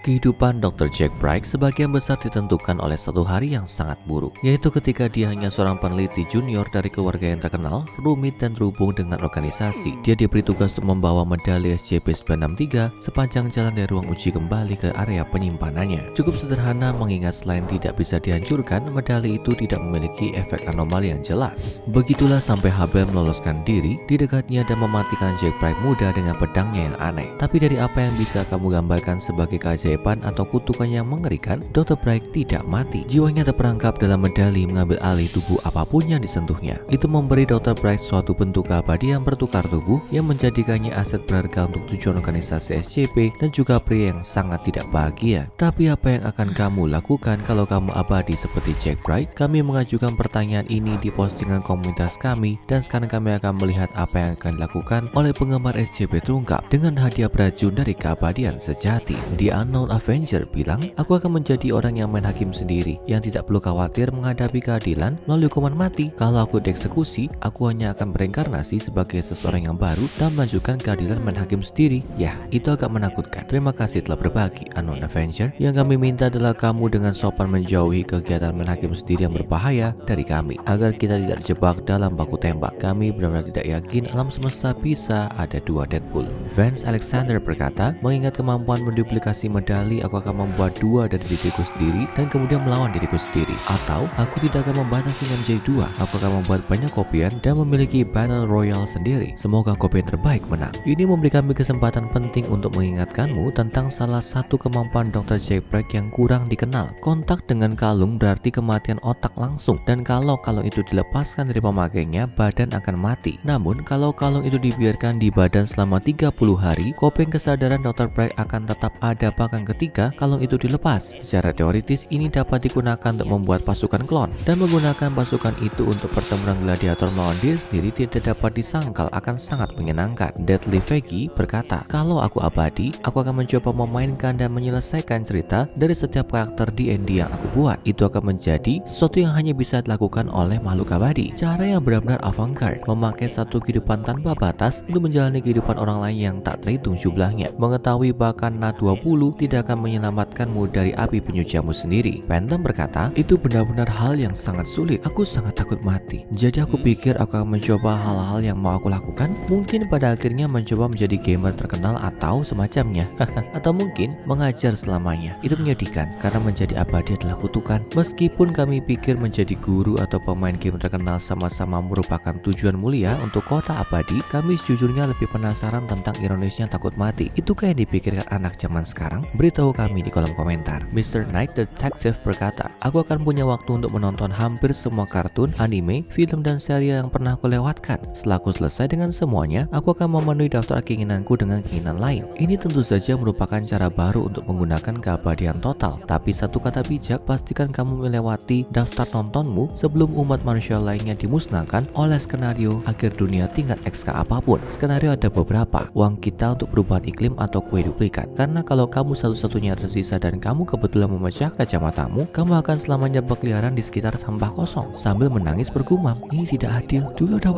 Kehidupan Dr. Jack Bright sebagian besar ditentukan oleh satu hari yang sangat buruk, yaitu ketika dia hanya seorang peneliti junior dari keluarga yang terkenal, rumit dan terhubung dengan organisasi. Dia diberi tugas untuk membawa medali SCP-963 sepanjang jalan dari ruang uji kembali ke area penyimpanannya. Cukup sederhana mengingat selain tidak bisa dihancurkan, medali itu tidak memiliki efek anomali yang jelas. Begitulah sampai Hubble meloloskan diri di dekatnya dan mematikan Jack Bright muda dengan pedangnya yang aneh. Tapi dari apa yang bisa kamu gambarkan sebagai keajaiban atau kutukan yang mengerikan, Dr. Bright tidak mati. Jiwanya terperangkap dalam medali mengambil alih tubuh apapun yang disentuhnya. Itu memberi Dr. Bright suatu bentuk keabadian bertukar tubuh yang menjadikannya aset berharga untuk tujuan organisasi SCP dan juga pria yang sangat tidak bahagia. Tapi apa yang akan kamu lakukan kalau kamu abadi seperti Jack Bright? Kami mengajukan pertanyaan ini di postingan komunitas kami dan sekarang kami akan melihat apa yang akan dilakukan oleh penggemar SCP terungkap dengan hadiah beracun dari keabadian sejati. The Unknown Avenger bilang, aku akan menjadi orang yang main hakim sendiri, yang tidak perlu khawatir menghadapi keadilan melalui hukuman mati. Kalau aku dieksekusi, aku hanya akan bereinkarnasi sebagai seseorang yang baru dan melanjutkan keadilan main hakim sendiri. Ya, itu agak menakutkan. Terima kasih telah berbagi, Unknown Avenger. Yang kami minta adalah kamu dengan sopan menjauhi kegiatan main hakim sendiri yang berbahaya dari kami, agar kita tidak terjebak dalam baku tembak. Kami benar-benar tidak yakin alam semesta bisa ada dua Deadpool. Vance Alexander berkata, mengingat kemampuan menduplikasi medali, aku akan membuat dua dari diriku sendiri dan kemudian melawan diriku sendiri. Atau aku tidak akan membatasinya menjadi dua. Aku akan membuat banyak kopian dan memiliki battle royale sendiri. Semoga kopi yang terbaik menang. Ini memberi kami kesempatan penting untuk mengingatkanmu tentang salah satu kemampuan Dr. Jack Bright yang kurang dikenal. Kontak dengan kalung berarti kematian otak langsung, dan kalau kalung itu dilepaskan dari pemakainya, badan akan mati. Namun kalau kalung itu dibiarkan di badan selama 30 hari, kopian kesadaran Dr. Bright akan tetap ada bahkan ketika kalung itu dilepas. Secara teoritis ini dapat digunakan untuk membuat pasukan klon, dan menggunakan pasukan itu untuk pertempuran gladiator melawan diri sendiri tidak dapat disangkal akan sangat menyenangkan. Deadly Veggie berkata, kalau aku abadi, aku akan mencoba memainkan dan menyelesaikan cerita dari setiap karakter D&D yang aku buat. Itu akan menjadi sesuatu yang hanya bisa dilakukan oleh makhluk abadi. Cara yang benar-benar avant-garde, memakai satu kehidupan tanpa batas untuk menjalani kehidupan orang lain yang tak terhitung jumlahnya. Mengetahui bahkan Nat 20 tidak akan menyelamatkanmu dari api penyucianmu sendiri. Phantom berkata, itu benar-benar hal yang sangat sulit. Aku sangat takut mati. Jadi aku pikir aku akan mencoba hal-hal yang mau aku lakukan. Mungkin pada akhirnya mencoba menjadi gamer terkenal atau semacamnya. Atau mungkin mengajar selamanya. Itu menyedihkan karena menjadi abadi adalah kutukan. Meskipun kami pikir menjadi guru atau pemain game terkenal sama-sama merupakan tujuan mulia untuk kota abadi, kami sejujurnya lebih penasaran tentang ironisnya takut mati. Itukah yang dipikirkan anak zaman sekarang? Beritahu kami di kolom komentar. Mr. Night Detective berkata, aku akan punya waktu untuk menonton hampir semua kartun, anime, film, dan serial yang pernah aku lewatkan. Setelah aku selesai dengan semuanya, aku akan memenuhi daftar keinginanku dengan keinginan lain. Ini tentu saja merupakan cara baru untuk menggunakan keabadian total. Tapi satu kata bijak, pastikan kamu melewati daftar nontonmu sebelum umat manusia lainnya dimusnahkan oleh skenario akhir dunia tingkat XK apapun. Skenario ada beberapa, uang kita untuk perubahan iklim atau kue duplikat. Karena kalau kamu satu-satunya tersisa dan kamu kebetulan memecah kacamatamu, kamu akan selamanya berkeliaran di sekitar sampah kosong sambil menangis bergumam, ini tidak adil, dulu ada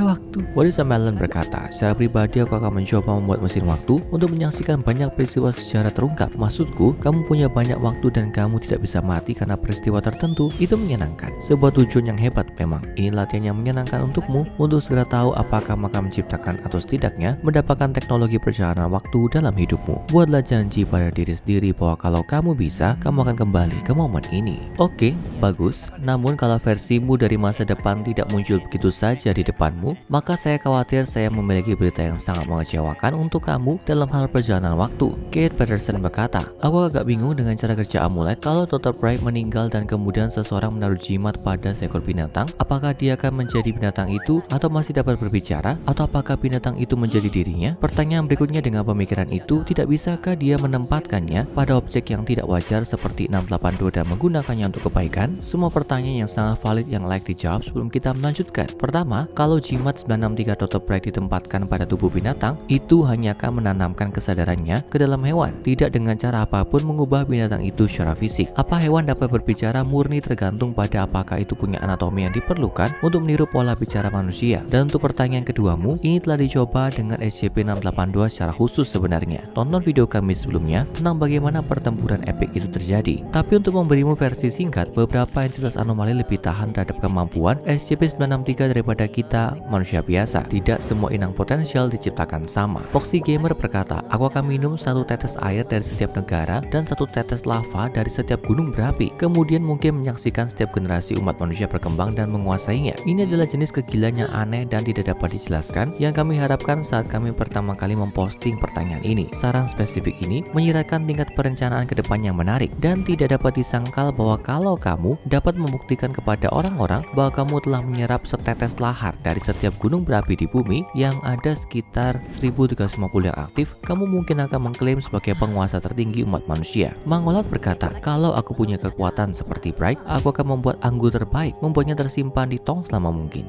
waktu. Warisa Melon berkata, secara pribadi aku akan mencoba membuat mesin waktu untuk menyaksikan banyak peristiwa sejarah terungkap. Maksudku, kamu punya banyak waktu dan kamu tidak bisa mati karena peristiwa tertentu. Itu menyenangkan, sebuah tujuan yang hebat memang. Ini latihan yang menyenangkan untukmu untuk segera tahu apakah kamu akan menciptakan atau setidaknya mendapatkan teknologi perjalanan waktu dalam hidupmu. Buatlah janji pada diri sendiri bahwa kalau kamu bisa, kamu akan kembali ke momen ini. Oke, bagus. Namun kalau versimu dari masa depan tidak muncul begitu saja di depanmu, maka saya khawatir saya memiliki berita yang sangat mengecewakan untuk kamu dalam hal perjalanan waktu. Kate Patterson berkata, aku agak bingung dengan cara kerja amulet. Kalau Dr. Bright meninggal dan kemudian seseorang menaruh jimat pada seekor binatang, apakah dia akan menjadi binatang itu atau masih dapat berbicara, atau apakah binatang itu menjadi dirinya? Pertanyaan berikutnya, dengan pemikiran itu, tidak bisakah dia menempatkannya pada objek yang tidak wajar seperti 682 dan menggunakannya untuk kebaikan? Semua pertanyaan yang sangat valid yang layak dijawab sebelum kita melanjutkan. Pertama, kalau jimat 963 Dr. Bright ditempatkan pada tubuh binatang, itu hanya akan menanamkan kesadarannya ke dalam hewan, tidak dengan cara apapun mengubah binatang itu secara fisik. Apa hewan dapat berbicara murni tergantung pada apakah itu punya anatomi yang diperlukan untuk meniru pola bicara manusia. Dan untuk pertanyaan keduamu, ini telah dicoba dengan SCP-682 secara khusus sebenarnya. Tonton video kami sebelumnya sebelumnya tentang bagaimana pertempuran epik itu terjadi. Tapi untuk memberimu versi singkat, beberapa entitas anomali lebih tahan terhadap kemampuan SCP-963 daripada kita manusia biasa. Tidak semua inang potensial diciptakan sama. Foxy Gamer berkata, aku akan minum satu tetes air dari setiap negara dan satu tetes lava dari setiap gunung berapi. Kemudian mungkin menyaksikan setiap generasi umat manusia berkembang dan menguasainya. Ini adalah jenis kegilaan yang aneh dan tidak dapat dijelaskan yang kami harapkan saat kami pertama kali memposting pertanyaan ini. Saran spesifik ini menyiratkan tingkat perencanaan ke depan yang menarik dan tidak dapat disangkal bahwa kalau kamu dapat membuktikan kepada orang-orang bahwa kamu telah menyerap setetes lahar dari setiap gunung berapi di bumi yang ada sekitar 1350 yang aktif, kamu mungkin akan mengklaim sebagai penguasa tertinggi umat manusia. Mangolat berkata, kalau aku punya kekuatan seperti Bright, aku akan membuat anggur terbaik, membuatnya tersimpan di tong selama mungkin.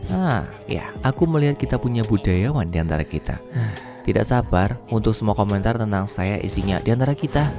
Ya, aku melihat kita punya budayawan di antara kita. Tidak sabar untuk semua komentar tentang saya isinya di antara kita.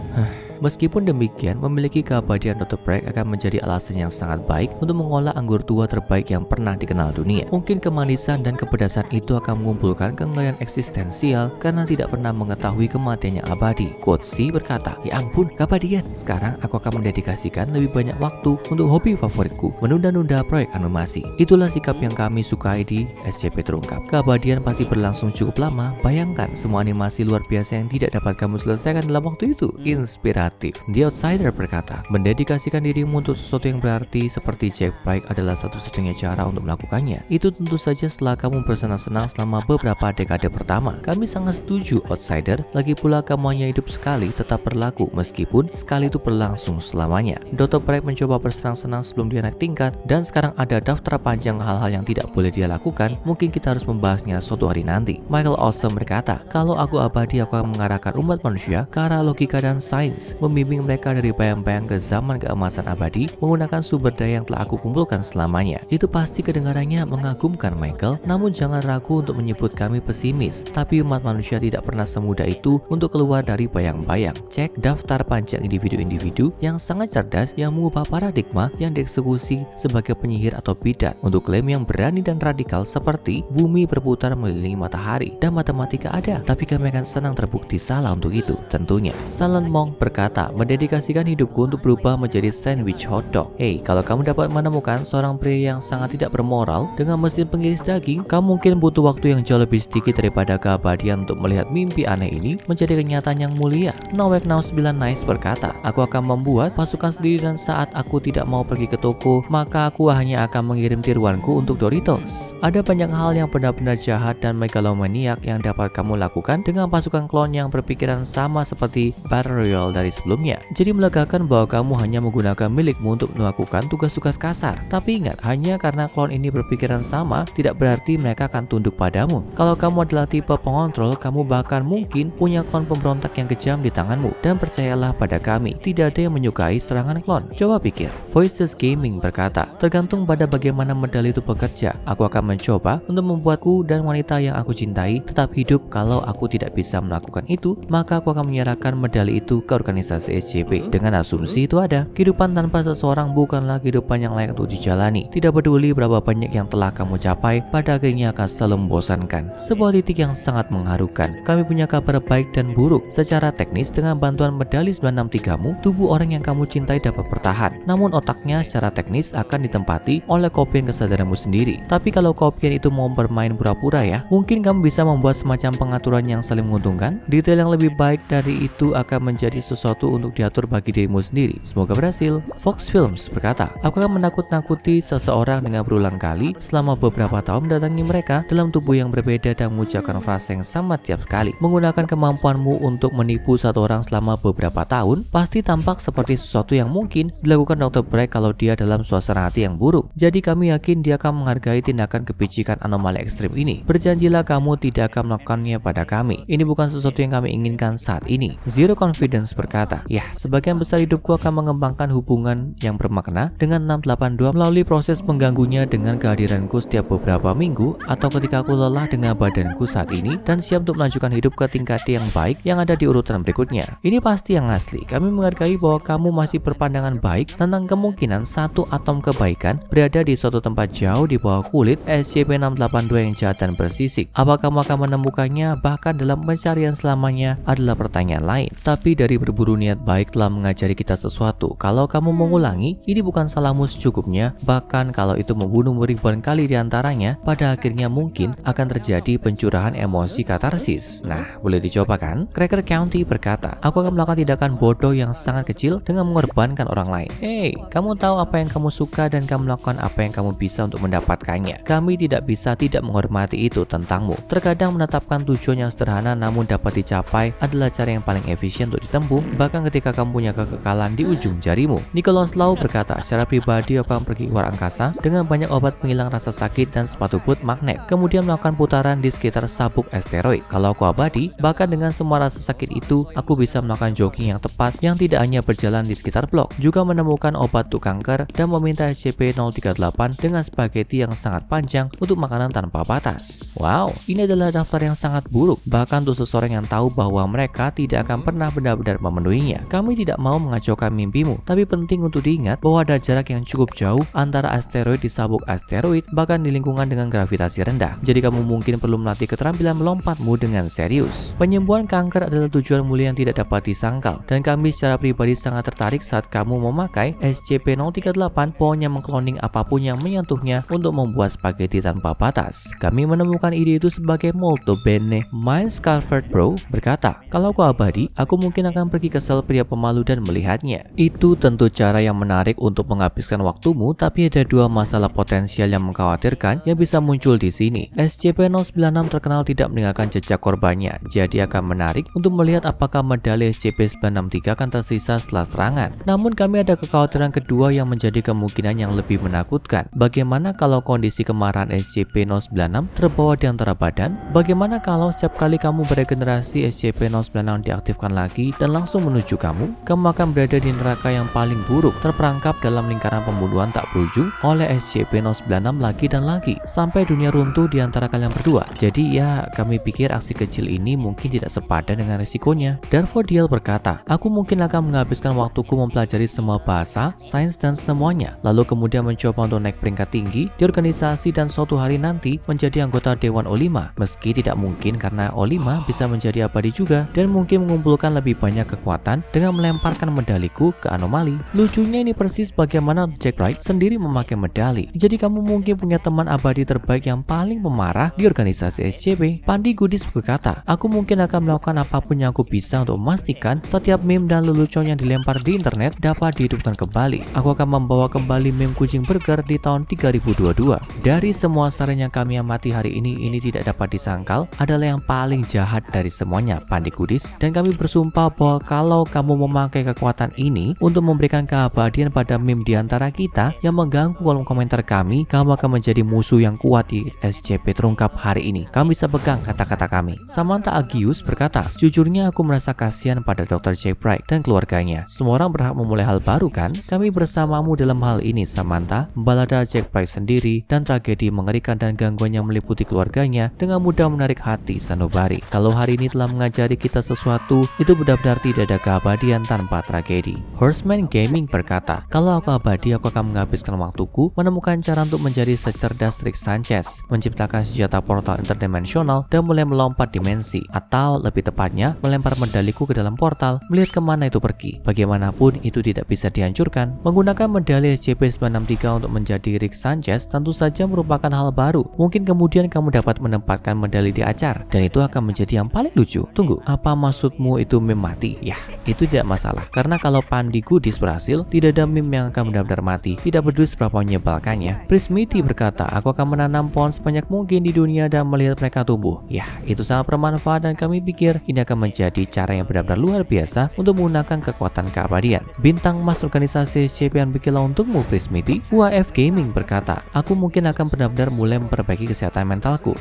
Meskipun demikian, memiliki keabadian Dr. Bragg akan menjadi alasan yang sangat baik untuk mengolah anggur tua terbaik yang pernah dikenal dunia. Mungkin kemanisan dan kepedasan itu akan mengumpulkan kengerian eksistensial karena tidak pernah mengetahui kematian yang abadi. Kotsi berkata, ya ampun, keabadian. Sekarang aku akan mendedikasikan lebih banyak waktu untuk hobi favoritku, menunda-nunda proyek animasi. Itulah sikap yang kami sukai di SCP terungkap. Keabadian pasti berlangsung cukup lama. Bayangkan semua animasi luar biasa yang tidak dapat kamu selesaikan dalam waktu itu. Inspiratif. The Outsider berkata, mendedikasikan dirimu untuk sesuatu yang berarti seperti Jack Bright adalah satu-satunya cara untuk melakukannya. Itu tentu saja setelah kamu bersenang-senang selama beberapa dekade pertama. Kami sangat setuju, Outsider. Lagi pula kamu hanya hidup sekali, tetap berlaku meskipun sekali itu berlangsung selamanya. Dr. Bright mencoba bersenang-senang sebelum dia naik tingkat dan sekarang ada daftar panjang hal-hal yang tidak boleh dia lakukan. Mungkin kita harus membahasnya suatu hari nanti. Michael Awesome berkata, kalau aku abadi, aku akan mengarahkan umat manusia ke arah logika dan sains, membimbing mereka dari bayang-bayang ke zaman keemasan abadi menggunakan sumber daya yang telah aku kumpulkan selamanya. Itu pasti kedengarannya mengagumkan, Michael, namun jangan ragu untuk menyebut kami pesimis. Tapi umat manusia tidak pernah semudah itu untuk keluar dari bayang-bayang. Cek daftar panjang individu-individu yang sangat cerdas yang mengubah paradigma yang dieksekusi sebagai penyihir atau bidat untuk klaim yang berani dan radikal seperti bumi berputar mengelilingi matahari dan matematika ada, tapi kami akan senang terbukti salah untuk itu. Tentunya Silent Monk berkata, mendedikasikan hidupku untuk berubah menjadi sandwich hotdog. Kalau kamu dapat menemukan seorang pria yang sangat tidak bermoral dengan mesin pengiris daging, kamu mungkin butuh waktu yang jauh lebih sedikit daripada keabadian untuk melihat mimpi aneh ini menjadi kenyataan yang mulia. Nowek Now 9 Nice berkata, aku akan membuat pasukan sendiri dan saat aku tidak mau pergi ke toko, maka aku hanya akan mengirim tiruanku untuk Doritos. Ada banyak hal yang benar-benar jahat dan megalomaniak yang dapat kamu lakukan dengan pasukan klon yang berpikiran sama seperti Battle Royale dari sebelumnya. Jadi melegakan bahwa kamu hanya menggunakan milikmu untuk melakukan tugas-tugas kasar. Tapi ingat, hanya karena klon ini berpikiran sama, tidak berarti mereka akan tunduk padamu. Kalau kamu adalah tipe pengontrol, kamu bahkan mungkin punya klon pemberontak yang kejam di tanganmu. Dan percayalah pada kami, tidak ada yang menyukai serangan klon. Coba pikir. Voices Gaming berkata, tergantung pada bagaimana medali itu bekerja. Aku akan mencoba untuk membuatku dan wanita yang aku cintai tetap hidup. Kalau aku tidak bisa melakukan itu, maka aku akan menyerahkan medali itu ke organisasi SCP. Dengan asumsi itu ada. Kehidupan tanpa seseorang bukanlah kehidupan yang layak untuk dijalani. Tidak peduli berapa banyak yang telah kamu capai, pada akhirnya akan selalu membosankan. Sebuah titik yang sangat mengharukan. Kami punya kabar baik dan buruk. Secara teknis, dengan bantuan medali 963mu, tubuh orang yang kamu cintai dapat bertahan. Namun otaknya secara teknis akan ditempati oleh kopian kesadaranmu sendiri. Tapi kalau kopian itu mau bermain pura-pura ya, mungkin kamu bisa membuat semacam pengaturan yang saling menguntungkan. Detail yang lebih baik dari itu akan menjadi sesuatu untuk diatur bagi dirimu sendiri. Semoga berhasil. Fox Films berkata, aku akan menakut-nakuti seseorang dengan berulang kali selama beberapa tahun mendatangi mereka dalam tubuh yang berbeda dan mengucapkan frase yang sama tiap kali. Menggunakan kemampuanmu untuk menipu satu orang selama beberapa tahun pasti tampak seperti sesuatu yang mungkin dilakukan Dr. Bragg kalau dia dalam suasana hati yang buruk. Jadi kami yakin dia akan menghargai tindakan kepicikan anomali ekstrim ini. Berjanjilah kamu tidak akan melakukannya pada kami. Ini bukan sesuatu yang kami inginkan saat ini. Zero Confidence berkata, berkata, "Ya, sebagian besar hidupku akan mengembangkan hubungan yang bermakna dengan 682 melalui proses pengganggunya dengan kehadiranku setiap beberapa minggu atau ketika aku lelah dengan badanku saat ini dan siap untuk melanjutkan hidup ke tingkat yang baik yang ada di urutan berikutnya. Ini pasti yang asli. Kami menghargai bahwa kamu masih berpandangan baik tentang kemungkinan satu atom kebaikan berada di suatu tempat jauh di bawah kulit SCP-682 yang jahat dan bersisik. Apa kamu akan menemukannya bahkan dalam pencarian selamanya adalah pertanyaan lain. Tapi dari berburu niat baik telah mengajari kita sesuatu. Kalau kamu mengulangi, ini bukan salahmu secukupnya. Bahkan kalau itu membunuh ribuan kali diantaranya, pada akhirnya mungkin akan terjadi pencurahan emosi katarsis. Nah, boleh dicoba kan? Cracker County berkata, "Aku akan melakukan tindakan bodoh yang sangat kecil dengan mengorbankan orang lain. Hey, kamu tahu apa yang kamu suka dan kamu melakukan apa yang kamu bisa untuk mendapatkannya. Kami tidak bisa tidak menghormati itu tentangmu. Terkadang menetapkan tujuan yang sederhana namun dapat dicapai adalah cara yang paling efisien untuk ditempuh, bahkan ketika kamu punya kekekalan di ujung jarimu." Nicholas Lau berkata, "Secara pribadi aku akan pergi ke luar angkasa dengan banyak obat penghilang rasa sakit dan sepatu boot magnet, kemudian melakukan putaran di sekitar sabuk asteroid. Kalau aku abadi, bahkan dengan semua rasa sakit itu, aku bisa melakukan jogging yang tepat yang tidak hanya berjalan di sekitar blok, juga menemukan obat untuk kanker dan meminta SCP-038 dengan spaghetti yang sangat panjang untuk makanan tanpa batas." Wow, ini adalah daftar yang sangat buruk, bahkan untuk seseorang yang tahu bahwa mereka tidak akan pernah benar-benar memenuhinya. Kami tidak mau mengacaukan mimpimu, tapi penting untuk diingat bahwa ada jarak yang cukup jauh antara asteroid di sabuk asteroid, bahkan di lingkungan dengan gravitasi rendah. Jadi kamu mungkin perlu melatih keterampilan melompatmu dengan serius. Penyembuhan kanker adalah tujuan mulia yang tidak dapat disangkal, dan kami secara pribadi sangat tertarik saat kamu memakai SCP-038, pokoknya mengkloning apapun yang menyentuhnya untuk membuat spaghetti tanpa batas. Kami menemukan ide itu sebagai molto bene. Miles Calvert Bro berkata, "Kalau aku abadi, aku mungkin akan pergi ke sel pria pemalu dan melihatnya." Itu tentu cara yang menarik untuk menghabiskan waktumu, tapi ada dua masalah potensial yang mengkhawatirkan yang bisa muncul di sini. SCP-096 terkenal tidak meninggalkan jejak korbannya, jadi akan menarik untuk melihat apakah medali SCP-963 akan tersisa setelah serangan. Namun kami ada kekhawatiran kedua yang menjadi kemungkinan yang lebih menakutkan. Bagaimana kalau kondisi kemarahan SCP-096 terbawa di antara badan? Bagaimana kalau setiap kali kamu beregenerasi SCP-096 diaktifkan lagi dan langsung menuju kamu? Kamu akan berada di neraka yang paling buruk, terperangkap dalam lingkaran pembunuhan tak berujung oleh SCP-096 lagi dan lagi, sampai dunia runtuh di antara kalian berdua. Jadi ya, kami pikir aksi kecil ini mungkin tidak sepadan dengan risikonya. Darfodiel berkata, "Aku mungkin akan menghabiskan waktuku mempelajari semua bahasa, sains dan semuanya, lalu kemudian mencoba untuk naik peringkat tinggi di organisasi dan suatu hari nanti menjadi anggota Dewan O5. Meski tidak mungkin karena O5 bisa menjadi abadi juga dan mungkin mengumpulkan lebih banyak kekuatan dengan melemparkan medaliku ke anomali." Lucunya ini persis bagaimana Jack Bright sendiri memakai medali. Jadi kamu mungkin punya teman abadi terbaik yang paling pemarah di organisasi SCP. Pandi Goodies berkata, "Aku mungkin akan melakukan apapun yang aku bisa untuk memastikan setiap meme dan lelucon yang dilempar di internet dapat dihidupkan kembali. Aku akan membawa kembali meme kucing burger di tahun 3022. Dari semua saran yang kami amati hari ini tidak dapat disangkal adalah yang paling jahat dari semuanya, Pandi Goodies. Dan kami bersumpah bahwa kalau kamu memakai kekuatan ini untuk memberikan keabadian pada meme di antara kita yang mengganggu kolom komentar kami, kamu akan menjadi musuh yang kuat di SCP terungkap hari ini. Kami bisa pegang kata-kata kami." Samantha Agius berkata, "Sejujurnya aku merasa kasihan pada Dr. Jack Bright dan keluarganya. Semua orang berhak memulai hal baru kan? Kami bersamamu dalam hal ini, Samantha. Balada Jack Bright sendiri dan tragedi mengerikan dan gangguan yang meliputi keluarganya dengan mudah menarik hati sanubari. Kalau hari ini telah mengajari kita sesuatu, itu benar-benar tidak ada keabadian tanpa tragedi." Horseman Gaming berkata, "Kalau aku abadi, aku akan menghabiskan waktuku menemukan cara untuk menjadi secerdas Rick Sanchez, menciptakan senjata portal interdimensional dan mulai melompat dimensi, atau lebih tepatnya melempar medaliku ke dalam portal, melihat kemana itu pergi. Bagaimanapun itu tidak bisa dihancurkan. Menggunakan medali SCP-963 untuk menjadi Rick Sanchez tentu saja merupakan hal baru. Mungkin kemudian kamu dapat menempatkan medali di acar, dan itu akan menjadi yang paling lucu. Tunggu, apa maksudmu itu meme mati? Ya, itu tidak masalah, karena kalau Pandi Goodies berhasil, tidak ada meme yang akan benar-benar mati, tidak peduli seberapa menyebalkannya." Prismiti berkata, "Aku akan menanam pohon sebanyak mungkin di dunia dan melihat mereka tumbuh. Ya, itu sangat bermanfaat dan kami pikir ini akan menjadi cara yang benar-benar luar biasa untuk menggunakan kekuatan keabadian." Bintang emas organisasi SCP yang bikinlah untukmu, Prismiti. UAF Gaming berkata, "Aku mungkin akan benar-benar mulai memperbaiki kesehatan mentalku."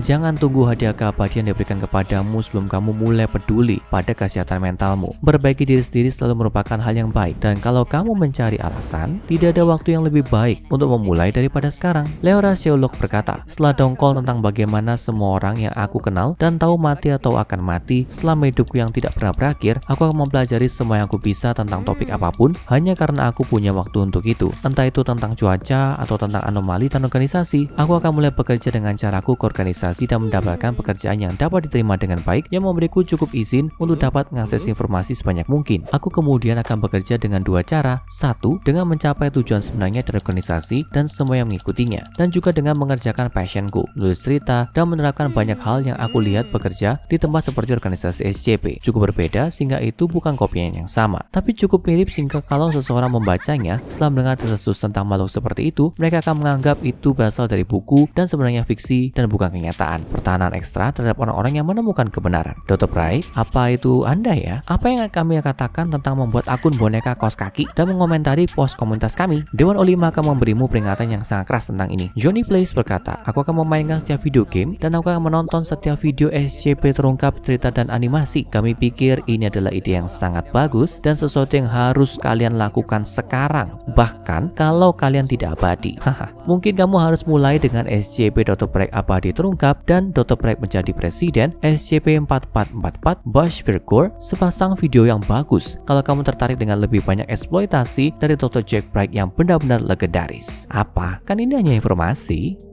Jangan tunggu hadiah keabadian diberikan kepadamu sebelum kamu mulai peduli pada kesehatan mentalmu. kamu. Memperbaiki diri sendiri selalu merupakan hal yang baik, dan kalau kamu mencari alasan, tidak ada waktu yang lebih baik untuk memulai daripada sekarang. Leo Rasiolog berkata, setelah dongkol tentang bagaimana semua orang yang aku kenal dan tahu mati atau akan mati selama hidupku yang tidak pernah berakhir, aku akan mempelajari semua yang aku bisa tentang topik apapun hanya karena aku punya waktu untuk itu. Entah itu tentang cuaca atau tentang anomali dan organisasi, aku akan mulai bekerja dengan caraku ke organisasi dan mendapatkan pekerjaan yang dapat diterima dengan baik yang memberiku cukup izin untuk dapat mengakses informasi sebanyak mungkin. Aku kemudian akan bekerja dengan dua cara. Satu, dengan mencapai tujuan sebenarnya dari organisasi dan semua yang mengikutinya, dan juga dengan mengerjakan passionku, menulis cerita, dan menerapkan banyak hal yang aku lihat bekerja di tempat seperti organisasi SCP. Cukup berbeda sehingga itu bukan kopian yang sama, tapi cukup mirip sehingga kalau seseorang membacanya setelah mendengar desas tentang makhluk seperti itu, mereka akan menganggap itu berasal dari buku dan sebenarnya fiksi dan bukan kenyataan. Pertahanan ekstra terhadap orang-orang yang menemukan kebenaran. Dr. Bright, apa itu Anda ya? Apa yang kami katakan tentang membuat akun boneka kaos kaki dan mengomentari post komunitas kami? Dewan O5 akan memberimu peringatan yang sangat keras tentang ini. Johnny Place berkata, aku akan memainkan setiap video game dan aku akan menonton setiap video SCP terungkap, cerita, dan animasi. Kami pikir ini adalah ide yang sangat bagus dan sesuatu yang harus kalian lakukan sekarang, bahkan kalau kalian tidak abadi. Mungkin kamu harus mulai dengan SCP Dr. Bright abadi terungkap dan Dr. Bright menjadi presiden, SCP-4444 Bush Virgor, sepasang video yang bagus kalau kamu tertarik dengan lebih banyak eksploitasi dari Dr. Jack Bright yang benar-benar legendaris. Apa? Kan ini hanya informasi.